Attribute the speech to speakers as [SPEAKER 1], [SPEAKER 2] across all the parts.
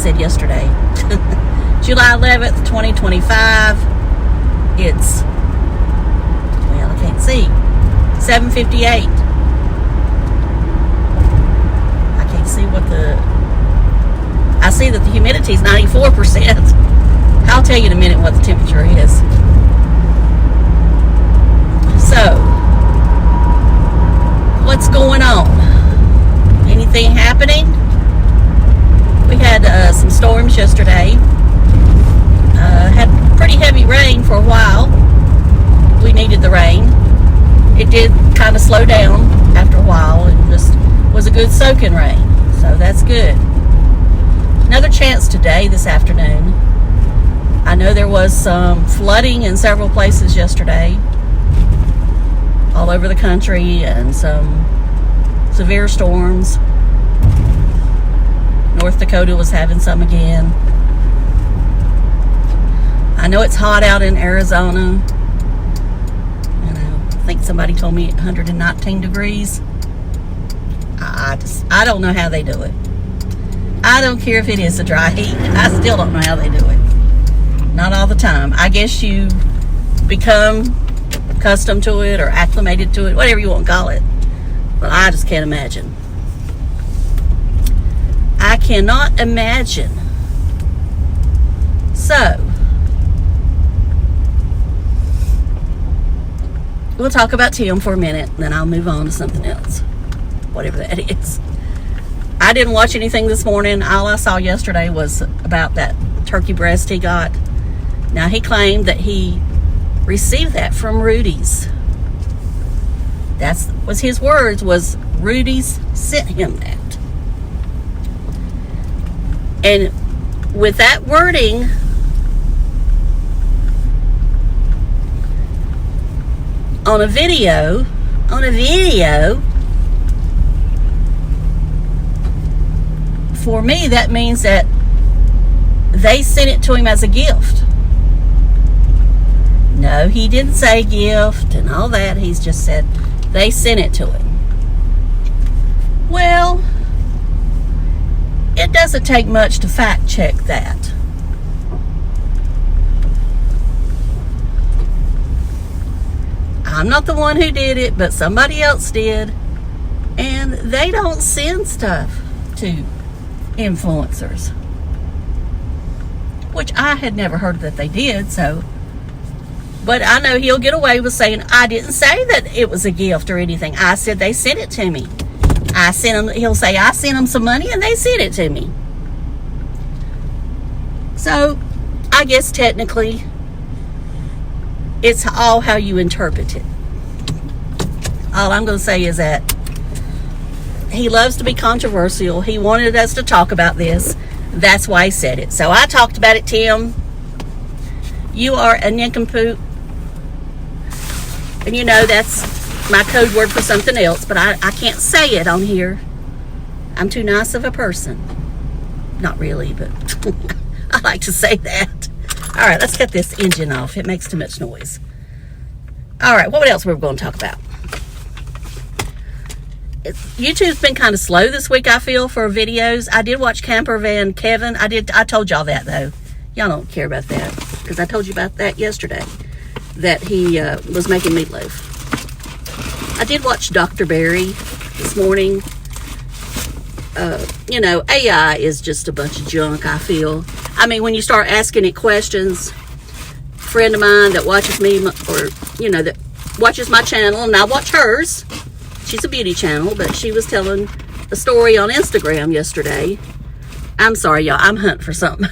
[SPEAKER 1] said yesterday. July 11th, 2025. It's, well, I can't see. 7:58. I can't see what I see that the humidity is 94%. I'll tell you in a minute what the temperature is. So, what's going on? Anything happening? We had some storms yesterday. Had pretty heavy rain for a while. We needed the rain. It did kind of slow down after a while. It just was a good soaking rain. So that's good. Another chance today, this afternoon. I know there was some flooding in several places yesterday, all over the country, and some severe storms. North Dakota was having some again. I know it's hot out in Arizona. I think somebody told me 119 degrees. I don't know how they do it. I don't care if it is a dry heat. I still don't know how they do it. Not all the time. I guess you become accustomed to it or acclimated to it, whatever you want to call it. But I just can't imagine. I cannot imagine. So, we'll talk about Tim for a minute, and then I'll move on to something else. Whatever that is. I didn't watch anything this morning. All I saw yesterday was about that turkey breast he got. Now, he claimed that he received that from Rudy's. That was his words, was Rudy's sent him that. And with that wording, on a video, for me, that means that they sent it to him as a gift. No, he didn't say gift and all that. He's just said they sent it to him. Well, it doesn't take much to fact check that. I'm not the one who did it, but somebody else did. And they don't send stuff to influencers. Which I had never heard that they did, so. But I know he'll get away with saying, I didn't say that it was a gift or anything. I said they sent it to me. He'll say, I sent them some money and they sent it to me. So, I guess technically, it's all how you interpret it. All I'm going to say is that he loves to be controversial. He wanted us to talk about this. That's why he said it. So I talked about it, Tim. You are a nincompoop. And you know that's my code word for something else, but I can't say it on here. I'm too nice of a person. Not really, but I like to say that. All right, let's cut this engine off. It makes too much noise. All right, what else were we going to talk about? YouTube's been kind of slow this week, I feel, for videos. I did watch Camper Van Kevin. I told y'all that, though. Y'all don't care about that, because I told you about that yesterday, that he was making meatloaf. I did watch Dr. Barry this morning. You know, AI is just a bunch of junk, I feel. I mean, when you start asking it questions, a friend of mine that watches me, or, you know, that watches my channel, and I watch hers. She's a beauty channel, but she was telling a story on Instagram yesterday. I'm sorry, y'all. I'm hunting for something.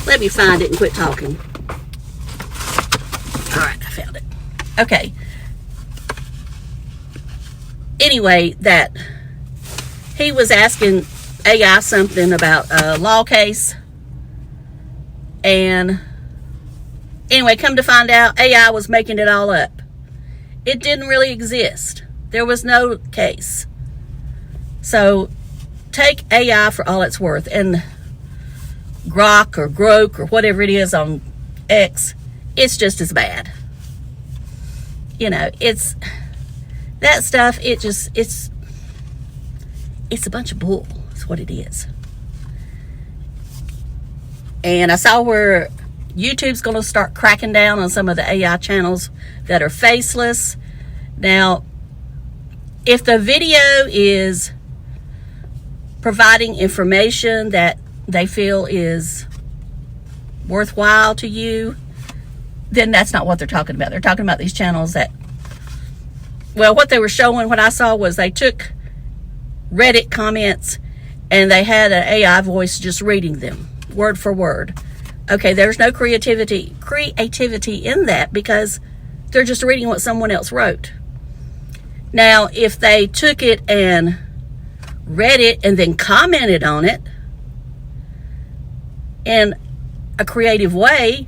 [SPEAKER 1] Let me find it and quit talking. All right, I found it. Okay. Anyway, that he was asking AI something about a law case. And anyway, come to find out, AI was making it all up. It didn't really exist. There was no case. So take AI for all it's worth. And Grok or Grok or whatever it is on X, it's just as bad. You know, it's that stuff, it's a bunch of bull. That's what it is. And I saw where YouTube's going to start cracking down on some of the AI channels that are faceless. Now, if the video is providing information that they feel is worthwhile to you, then that's not what they're talking about. They're talking about these channels that, well, what they were showing, what I saw was they took Reddit comments and they had an AI voice just reading them word for word. Okay, there's no creativity in that because they're just reading what someone else wrote. Now, if they took it and read it and then commented on it in a creative way,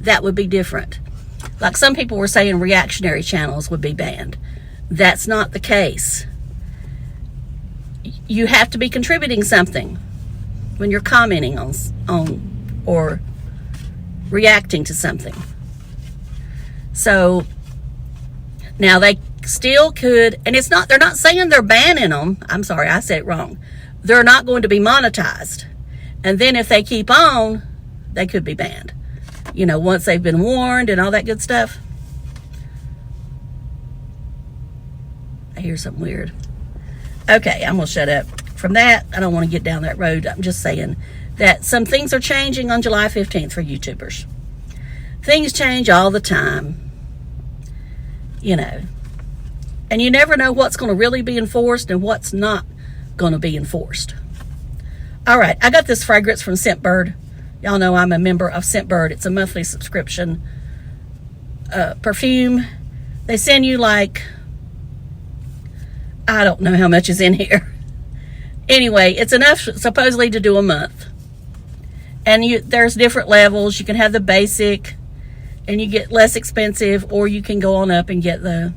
[SPEAKER 1] that would be different. Like some people were saying reactionary channels would be banned. That's not the case. You have to be contributing something when you're commenting on or reacting to something. So now they still could, and it's not, they're not saying they're banning them. I'm sorry, I said it wrong. They're not going to be monetized. And then if they keep on, they could be banned. You know, once they've been warned and all that good stuff. I hear something weird. Okay, I'm going to shut up. From that, I don't want to get down that road. I'm just saying that some things are changing on July 15th for YouTubers. Things change all the time. You know. And you never know what's going to really be enforced and what's not going to be enforced. All right, I got this fragrance from Scentbird. Y'all know I'm a member of Scentbird. It's a monthly subscription perfume. They send you like, I don't know how much is in here. Anyway, it's enough supposedly to do a month. And there's different levels. You can have the basic and you get less expensive, or you can go on up and get the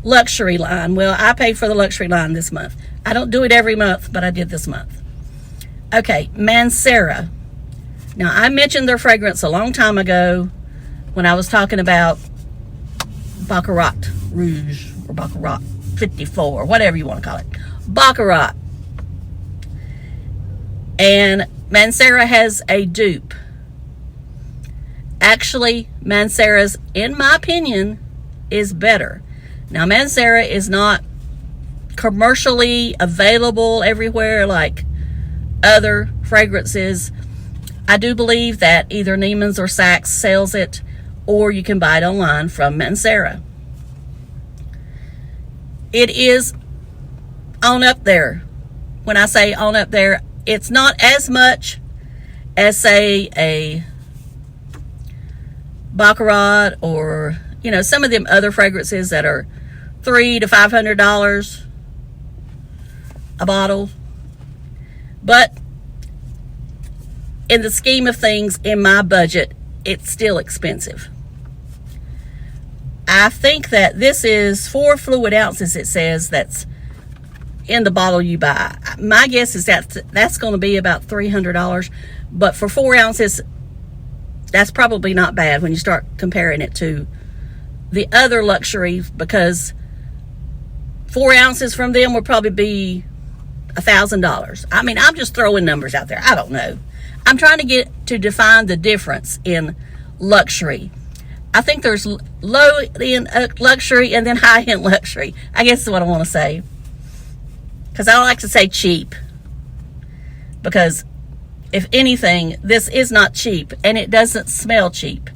[SPEAKER 1] luxury line. Well, I paid for the luxury line this month. I don't do it every month, but I did this month. Okay, Mancera. Now, I mentioned their fragrance a long time ago when I was talking about Baccarat Rouge or Baccarat 54, whatever you want to call it. Baccarat. And Mancera has a dupe. Actually, Mancera's, in my opinion, is better. Now, Mancera is not commercially available everywhere like other fragrances. I do believe that either Neiman's or Saks sells it, or you can buy it online from Mancera. It is on up there. When I say on up there, it's not as much as, say, a Baccarat or, you know, some of them other fragrances that are $300 to $500 a bottle. But in the scheme of things, in my budget, it's still expensive. I think that this is 4 fluid ounces, it says, that's in the bottle you buy. My guess is that that's going to be about $300. But for 4 ounces, that's probably not bad when you start comparing it to the other luxury, because 4 ounces from them would probably be $1,000. I mean, I'm just throwing numbers out there. I don't know. I'm trying to get to define the difference in luxury. I think there's low-end luxury and then high-end luxury. I guess is what I want to say. Because I don't like to say cheap. Because if anything, this is not cheap, and it doesn't smell cheap.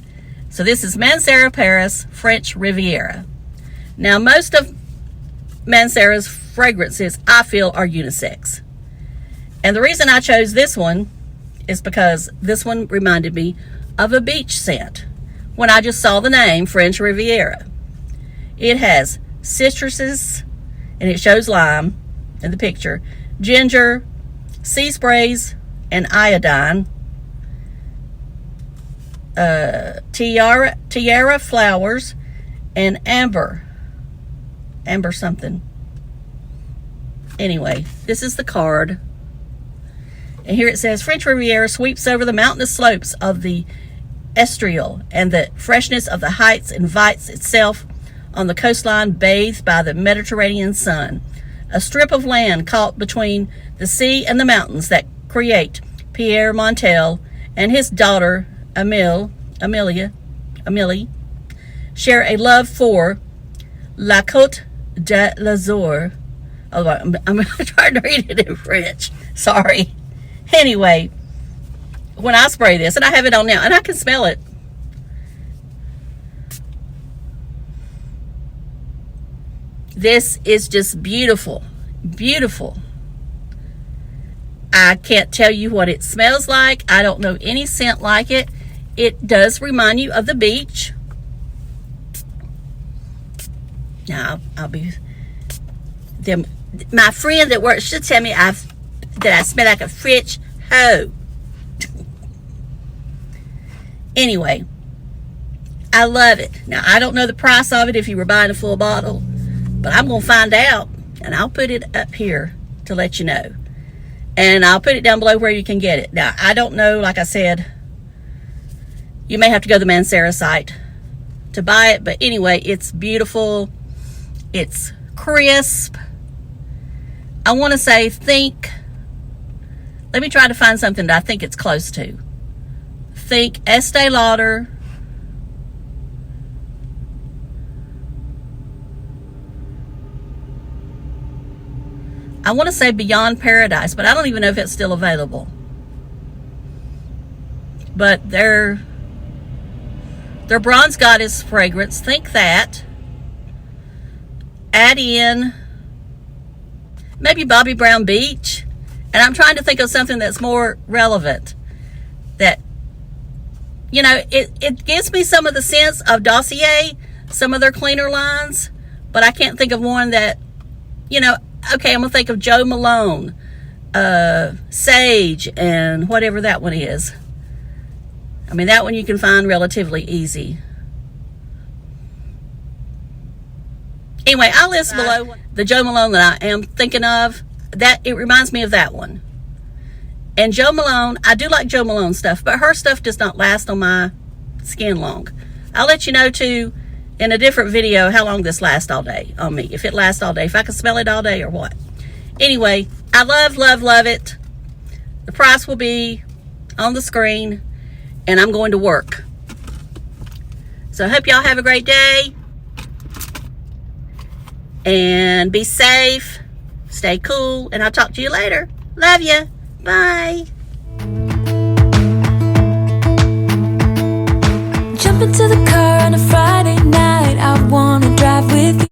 [SPEAKER 1] So this is Mancera Paris French Riviera. Now, most of Mancera's fragrances, I feel, are unisex. And the reason I chose this one is because this one reminded me of a beach scent when I just saw the name French Riviera. It has citruses, and it shows lime in the picture, ginger, sea sprays, and iodine, tiara flowers, and amber something. Anyway, this is the card. And here it says, French Riviera sweeps over the mountainous slopes of the Estriel, and the freshness of the heights invites itself on the coastline bathed by the Mediterranean sun. A strip of land caught between the sea and the mountains that create Pierre Montel and his daughter, Amelie, share a love for La Côte d'Azur. Oh, I'm trying to read it in French. Sorry. Anyway, when I spray this, and I have it on now, and I can smell it. This is just beautiful. Beautiful. I can't tell you what it smells like. I don't know any scent like it. It does remind you of the beach. Now, I'll be... my friend that works should tell me that I smell like a French hoe. Anyway, I love it. Now, I don't know the price of it if you were buying a full bottle, but I'm going to find out, and I'll put it up here to let you know. And I'll put it down below where you can get it. Now, I don't know, like I said, you may have to go to the Mansera site to buy it, but anyway, it's beautiful. It's crisp. I want to say, let me try to find something that I think it's close to. Think Estee Lauder. I want to say Beyond Paradise, but I don't even know if it's still available. But their Bronze Goddess fragrance, think that. Add in maybe Bobby Brown Beach. And I'm trying to think of something that's more relevant. That, you know, it gives me some of the scents of Dossier, some of their cleaner lines, but I can't think of one that, you know, okay, I'm going to think of Joe Malone, Sage, and whatever that one is. I mean, that one you can find relatively easy. Anyway, I'll list below the Joe Malone that I am thinking of. That it reminds me of that one. And Joe Malone, I do like Joe Malone stuff, but her stuff does not last on my skin long. I'll let you know too in a different video how long this lasts all day on me. If it lasts all day, if I can smell it all day or what. Anyway, I love it. The price will be on the screen, and I'm going to work. So I hope y'all have a great day. And be safe. Stay cool. And I'll talk to you later. Love you. Bye.
[SPEAKER 2] Jump into the car on a Friday.